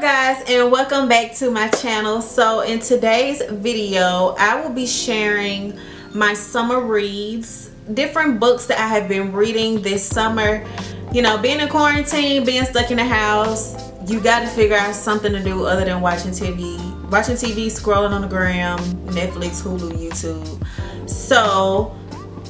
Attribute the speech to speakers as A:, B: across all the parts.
A: Guys, and welcome back to my channel. So in today's video I will be sharing my summer reads, different books that I have been reading this summer. You know, being in quarantine, being stuck in the house, you got to figure out something to do other than watching TV, scrolling on the gram, Netflix, Hulu, YouTube. So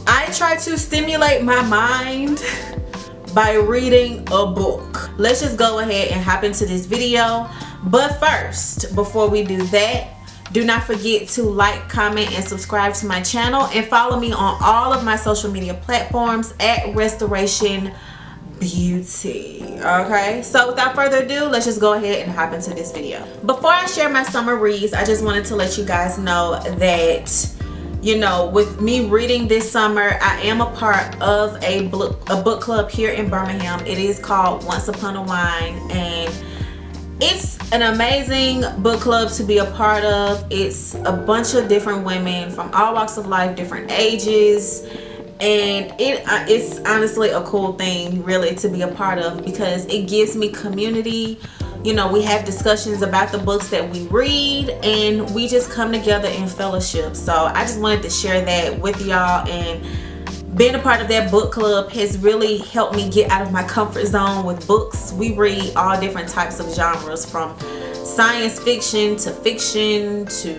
A: I try to stimulate my mind by reading a book. Let's just go ahead and hop into this video. But first, before we do that, do not forget to like, comment, and subscribe to my channel, and follow me on all of my social media platforms at Restoration Beauty. Okay, so without further ado, let's just go ahead and hop into this video. Before I share my summer reads, I just wanted to let you guys know that, you know, with me reading this summer, I am a part of a book club here in Birmingham. It is called Once Upon a Wine, and it's an amazing book club to be a part of. It's a bunch of different women from all walks of life, different ages, and it's honestly a cool thing really to be a part of, because it gives me community. You know, we have discussions about the books that we read, and we just come together in fellowship. So I just wanted to share that with y'all, and being a part of that book club has really helped me get out of my comfort zone with books. We read all different types of genres, from science fiction to fiction to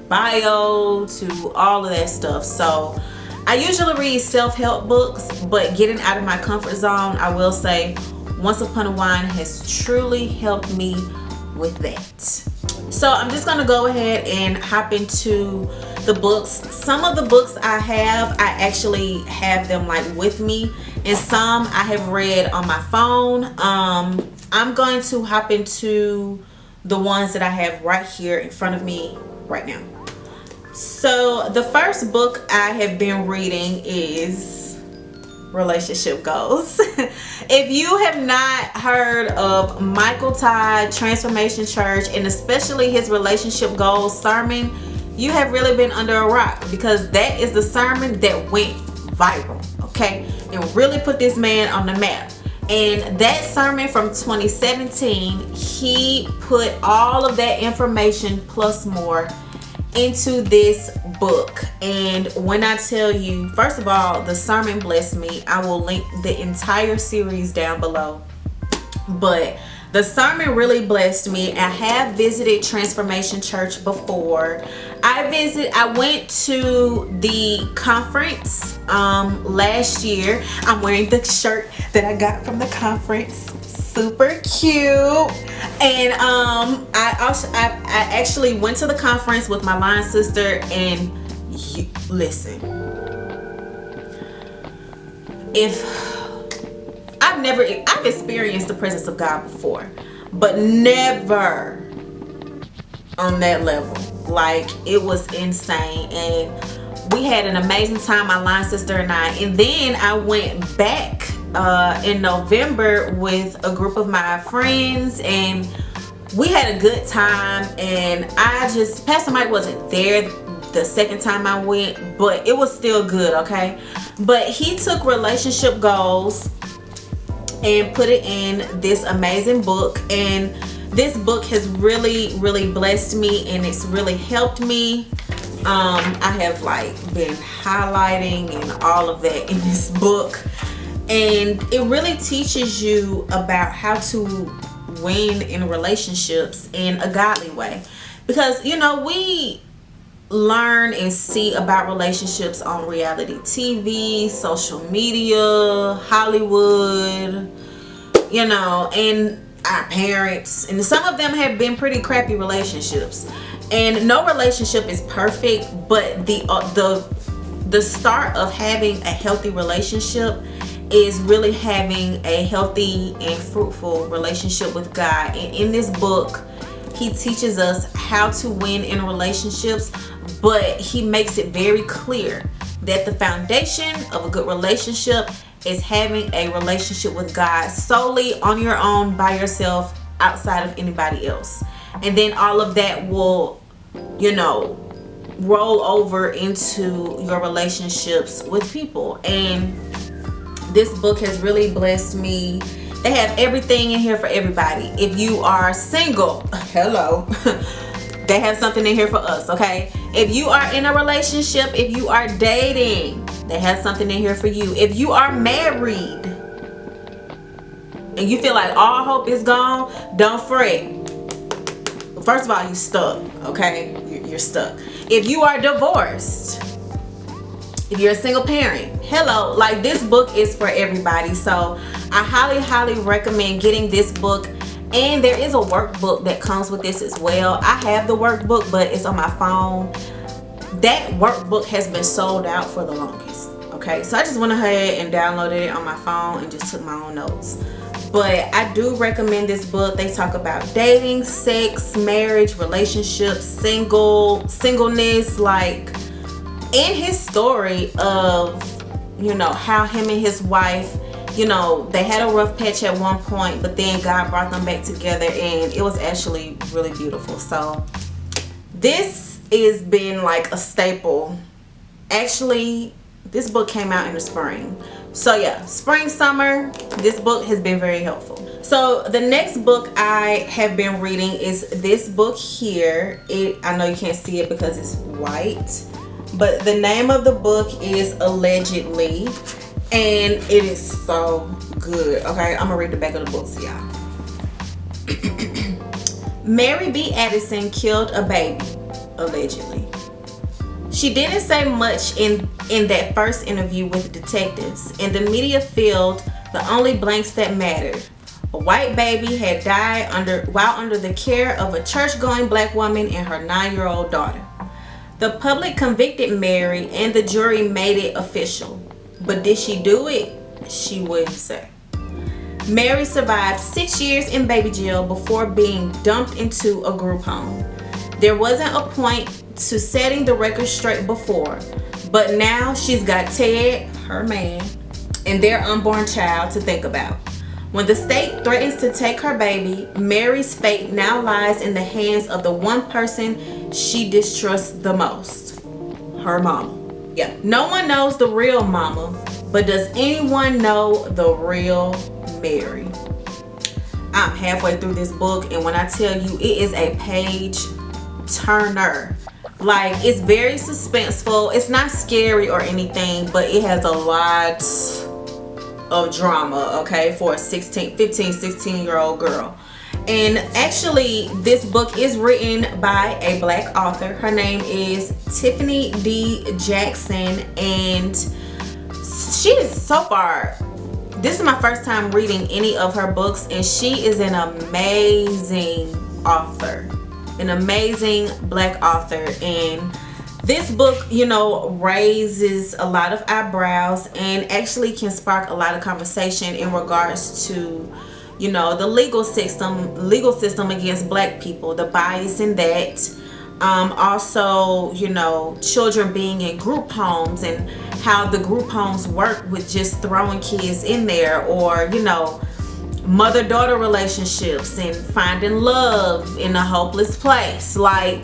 A: bio to all of that stuff. So I usually read self-help books, but getting out of my comfort zone, I will say Once Upon a Wine has truly helped me with that. So I'm just gonna go ahead and hop into the books. Some of the books I actually have them like with me, and some I have read on my phone. I'm going to hop into the ones that I have right here in front of me right now. So the first book I have been reading is Relationship Goals. If you have not heard of Michael Todd Transformation Church, and especially his Relationship Goals sermon, you have really been under a rock, because that is the sermon that went viral, okay, and really put this man on the map. And that sermon from 2017, he put all of that information plus more into this book. And when I tell you, first of all, the sermon blessed me. I will link the entire series down below, but the sermon really blessed me. I have visited Transformation Church before. I went to the conference last year. I'm wearing the shirt that I got from the conference. Super cute. And I actually went to the conference with my line sister, and listen, I've experienced the presence of God before, but never on that level. Like, it was insane, and we had an amazing time, my line sister and I. And then I went back in November with a group of my friends, and we had a good time. And Pastor Mike wasn't there the second time I went, but it was still good, okay? But he took Relationship Goals and put it in this amazing book, and this book has really blessed me, and it's really helped me. I have like been highlighting and all of that in this book, and it really teaches you about how to win in relationships in a godly way, because, you know, we learn and see about relationships on reality TV, social media, Hollywood, you know, and our parents, and some of them have been pretty crappy relationships. And no relationship is perfect, but the start of having a healthy relationship is really having a healthy and fruitful relationship with God. And in this book, he teaches us how to win in relationships, but he makes it very clear that the foundation of a good relationship is having a relationship with God solely on your own, by yourself, outside of anybody else. And then all of that will, you know, roll over into your relationships with people. And this book has really blessed me. They have everything in here for everybody. If you are single, hello, they have something in here for us, okay? If you are in a relationship, if you are dating, they have something in here for you. If you are married and you feel like all hope is gone, don't fret. First of all, you stuck, okay? You're stuck. If you are divorced, if you're a single parent, hello, like this book is for everybody. So I highly recommend getting this book. And there is a workbook that comes with this as well. I have the workbook, but it's on my phone. That workbook has been sold out for the longest, okay? So I just went ahead and downloaded it on my phone and just took my own notes. But I do recommend this book. They talk about dating, sex, marriage, relationships, singleness, like, and his story of, you know, how him and his wife, you know, they had a rough patch at one point, but then God brought them back together, and it was actually really beautiful. So this has been like a staple. Actually, this book came out in the spring. So yeah, spring, summer, this book has been very helpful. So the next book I have been reading is this book here. I know you can't see it because it's white, but the name of the book is Allegedly. And it is so good. Okay, I'm gonna read the back of the book to y'all. Mary B. Addison killed a baby, allegedly. She didn't say much in that first interview with detectives, and the media filled the only blanks that mattered. A white baby had died while under the care of a church-going black woman and her 9-year-old daughter. The public convicted Mary, and the jury made it official. But did she do it? She wouldn't say. Mary survived 6 years in baby jail before being dumped into a group home. There wasn't a point to setting the record straight before, but now she's got Ted, her man, and their unborn child to think about. When the state threatens to take her baby, Mary's fate now lies in the hands of the one person she distrusts the most, her mama. Yeah, no one knows the real mama, but does anyone know the real Mary? I'm halfway through this book, and when I tell you, it is a page turner. Like, it's very suspenseful. It's not scary or anything, but it has a lot of drama, okay, for a 15, 16-year-old girl. And actually, this book is written by a black author. Her name is Tiffany D. Jackson, and she is, so far, this is my first time reading any of her books, and she is an amazing author, an amazing black author. And this book, you know, raises a lot of eyebrows and actually can spark a lot of conversation in regards to, you know, the legal system against black people, the bias in that. Also, you know, children being in group homes and how the group homes work with just throwing kids in there, or, you know, mother-daughter relationships and finding love in a hopeless place. Like,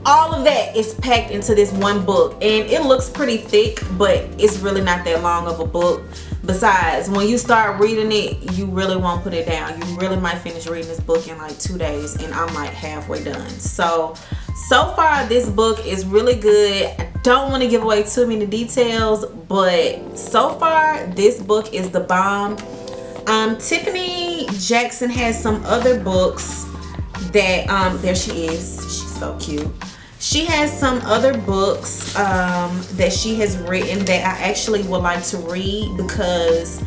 A: all of that is packed into this one book, and it looks pretty thick, but it's really not that long of a book. Besides, when you start reading it, you really won't put it down. You really might finish reading this book in like 2 days, and I'm like halfway done. So far this book is really good. I don't want to give away too many details, but so far this book is the bomb. Tiffany Jackson has some other books that there she is. She's so cute. She has some other books that she has written that I actually would like to read, because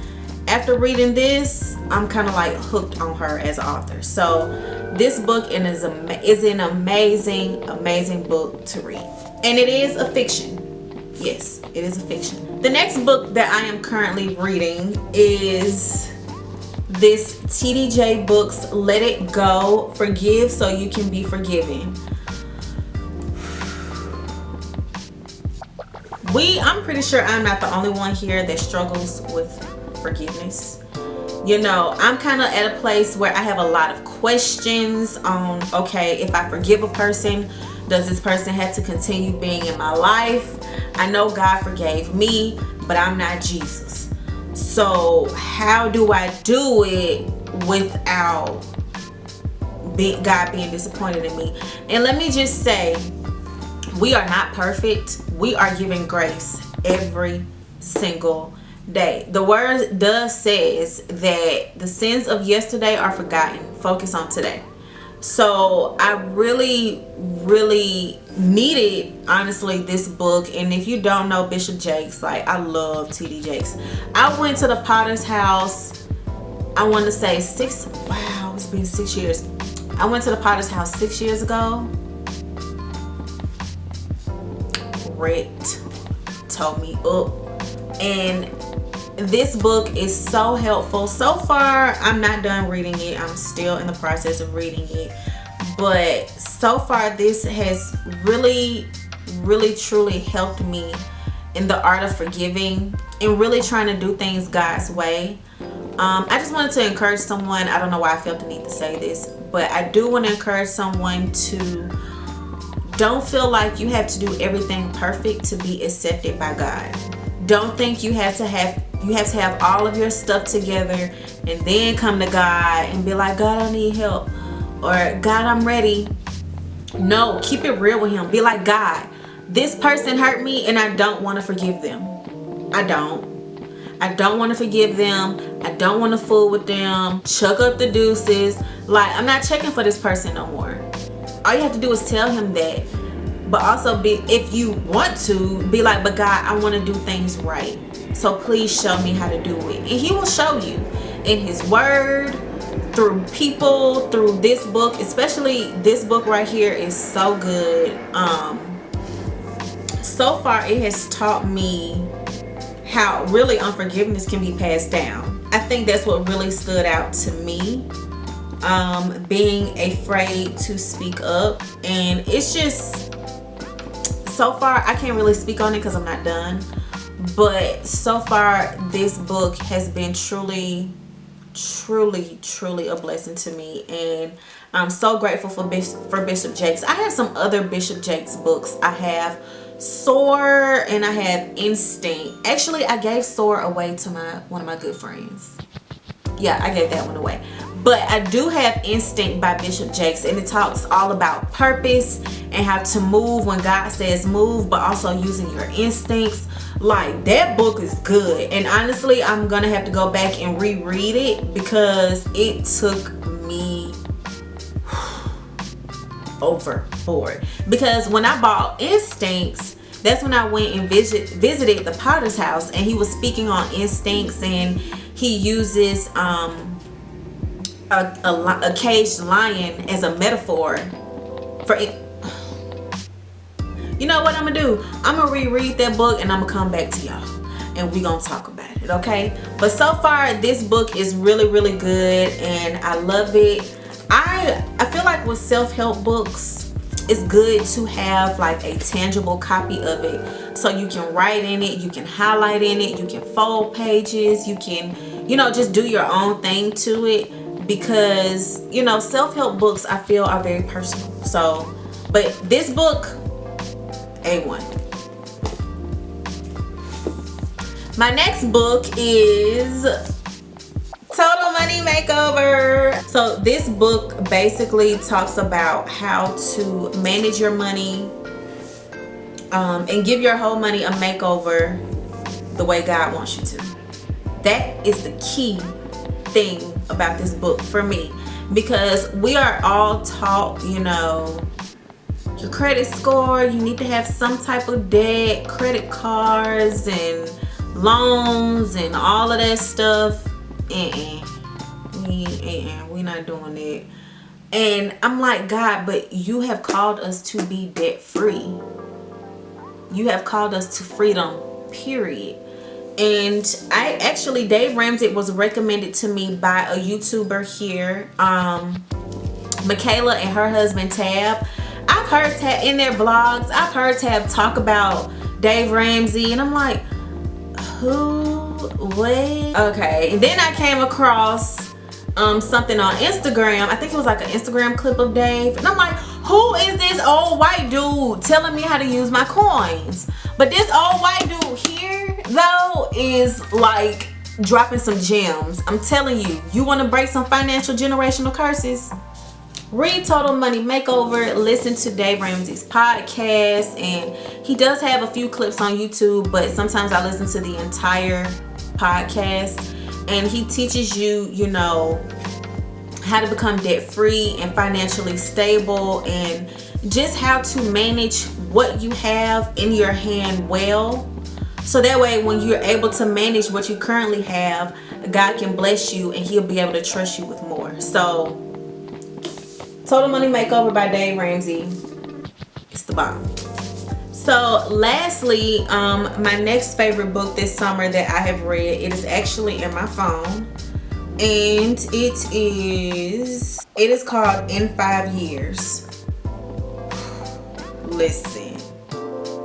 A: after reading this, I'm kind of like hooked on her as an author. So this book is an amazing book to read. And it is a fiction. Yes, it is a fiction. The next book that I am currently reading is this TDJ Books Let It Go, Forgive So You Can Be Forgiven. I'm pretty sure I'm not the only one here that struggles with forgiveness. You know, I'm kind of at a place where I have a lot of questions on, okay, if I forgive a person, does this person have to continue being in my life? I know God forgave me, but I'm not Jesus. So how do I do it without God being disappointed in me? And let me just say, we are not perfect. We are given grace every single day. The word does says that the sins of yesterday are forgotten. Focus on today. So I really needed, honestly, this book. And if you don't know Bishop Jakes, like, I love TD Jakes. I went to the Potter's house, I want to say it's been 6 years. I went to the Potter's house 6 years ago. Wrecked, told me up. And this book is so helpful. So far, I'm not done reading it. I'm still in the process of reading it. But so far, this has really truly helped me in the art of forgiving and really trying to do things God's way. I just wanted to encourage someone. I don't know why I felt the need to say this, but I do want to encourage someone to don't feel like you have to do everything perfect to be accepted by God. Don't think you have to have all of your stuff together and then come to God and be like, God, I need help, or God, I'm ready. No, keep it real with him. Be like, God, this person hurt me and I don't want to forgive them. I don't want to forgive them. I don't want to fool with them. Chuck up the deuces. Like, I'm not checking for this person no more. All you have to do is tell him that. But also, if you want to, be like, but God, I want to do things right. So please show me how to do it. And he will show you in his word, through people, through this book. Especially this book right here is so good. So far, it has taught me how really unforgiveness can be passed down. I think that's what really stood out to me. Being afraid to speak up. And it's just, so far, I can't really speak on it because I'm not done. But so far, this book has been truly a blessing to me. And I'm so grateful for Bishop Jakes. I have some other Bishop Jakes books. I have Soar and I have Instinct. Actually, I gave Soar away to one of my good friends. Yeah, I gave that one away. But I do have Instinct by Bishop Jakes, and it talks all about purpose and how to move when God says move, but also using your instincts. Like, that book is good. And honestly, I'm gonna have to go back and reread it because it took me overboard. Because when I bought Instincts, that's when I went and visited the Potter's house, and he was speaking on instincts, and he uses a caged lion as a metaphor for it. You know what I'm gonna do? I'm gonna reread that book and I'm gonna come back to y'all and we gonna talk about it, okay? But so far, this book is really good and I love it. I feel like with self-help books, it's good to have like a tangible copy of it, so you can write in it, you can highlight in it, you can fold pages, you can, you know, just do your own thing to it. Because, you know, self-help books, I feel, are very personal. So, but this book, A1. My next book is Total Money Makeover. So this book basically talks about how to manage your money and give your whole money a makeover the way God wants you to. That is the key thing about this book for me, because we are all taught, you know, your credit score, you need to have some type of debt, credit cards and loans and all of that stuff. We not doing it. And I'm like, God, but you have called us to be debt free. You have called us to freedom, period. And I actually, Dave Ramsey was recommended to me by a YouTuber here, Michaela and her husband Tab. I've heard Tab in their blogs, I've heard Tab talk about Dave Ramsey, and I'm like, who? What? Okay. And then I came across something on Instagram. I think it was like an Instagram clip of Dave, and I'm like, who is this old white dude telling me how to use my coins? But this old white dude here though is like dropping some gems. I'm telling you, you want to break some financial generational curses? Read Total Money Makeover, listen to Dave Ramsey's podcast, and he does have a few clips on YouTube, but sometimes I listen to the entire podcast, and he teaches you, you know, how to become debt free and financially stable, and just how to manage what you have in your hand well, so that way when you're able to manage what you currently have, God can bless you and he'll be able to trust you with more. So Total Money Makeover by Dave Ramsey, it's the bomb. So lastly, my next favorite book this summer that I have read, it is actually in my phone, and it is called In 5 Years. Listen,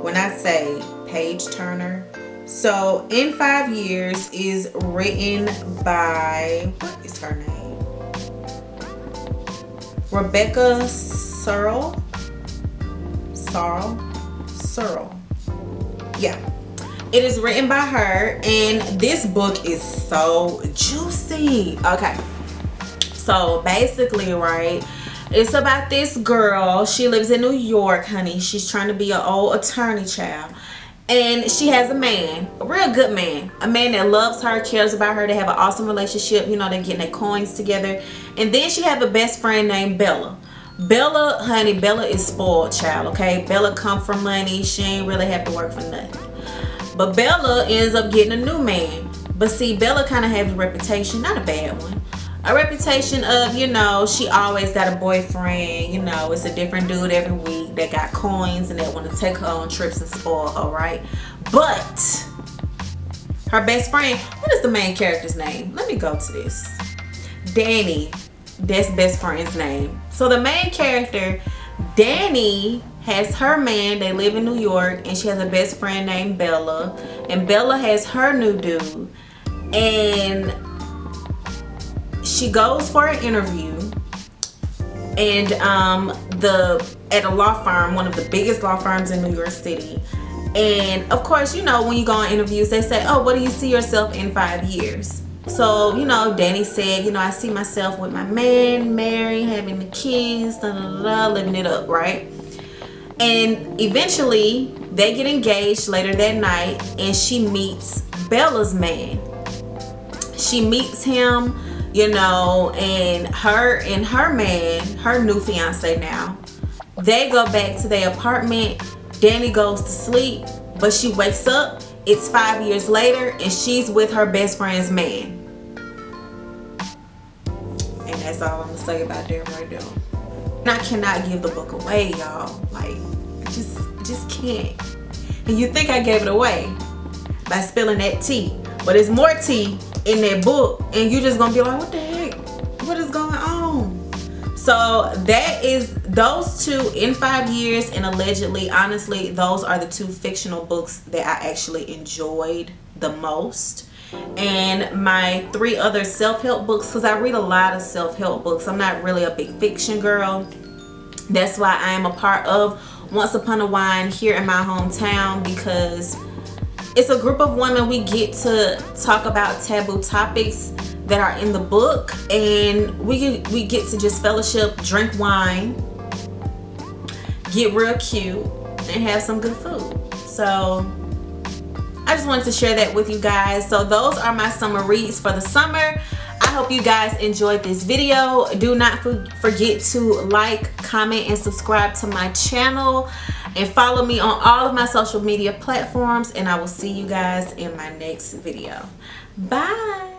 A: when I say page turner, so In 5 Years is written by, what is her name? Rebecca Searle. Yeah, it is written by her, and this book is so juicy. Okay, so basically, right, it's about this girl. She lives in New York, honey. She's trying to be an old attorney child, and she has a man, a real good man, a man that loves her, cares about her. They have an awesome relationship. You know, they're getting their coins together. And then she have a best friend named Bella. Bella, honey, Bella is spoiled child, okay? Bella come from money. She ain't really have to work for nothing. But Bella ends up getting a new man. But see, Bella kind of has a reputation, not a bad one, a reputation of, you know, she always got a boyfriend. You know, it's a different dude every week that got coins and that want to take her on trips and spoil her, right? But her best friend, what is the main character's name? Let me go to this. Danny, that's best friend's name. So the main character, Danny, has her man. They live in New York, and she has a best friend named Bella, and Bella has her new dude, and she goes for an interview, and at a law firm, one of the biggest law firms in New York City. And of course, you know, when you go on interviews, they say, oh, what do you see yourself in 5 years? So, you know, Danny said, you know, I see myself with my man, married, having the kids, living it up, right? And eventually they get engaged later that night, and she meets Bella's man. She meets him, you know, and her man, her new fiance now, they go back to their apartment. Danny goes to sleep, but she wakes up. It's 5 years later, and she's with her best friend's man. And that's all I'm gonna say about that right there. And I cannot give the book away, y'all. Like, I just can't. And you think I gave it away by spilling that tea, but there's more tea in that book, and you just gonna be like, what the heck? What is going on? So that is those two, In 5 Years and Allegedly. Honestly, those are the two fictional books that I actually enjoyed the most. And my 3 other self-help books, because I read a lot of self-help books. I'm not really a big fiction girl. That's why I am a part of Once Upon a Wine here in my hometown, because it's a group of women. We get to talk about taboo topics that are in the book, and we get to just fellowship, drink wine, get real cute, and have some good food. So I just wanted to share that with you guys. So those are my summer reads for the summer. I hope you guys enjoyed this video. Do not forget to like, comment, and subscribe to my channel, and follow me on all of my social media platforms, and I will see you guys in my next video. Bye.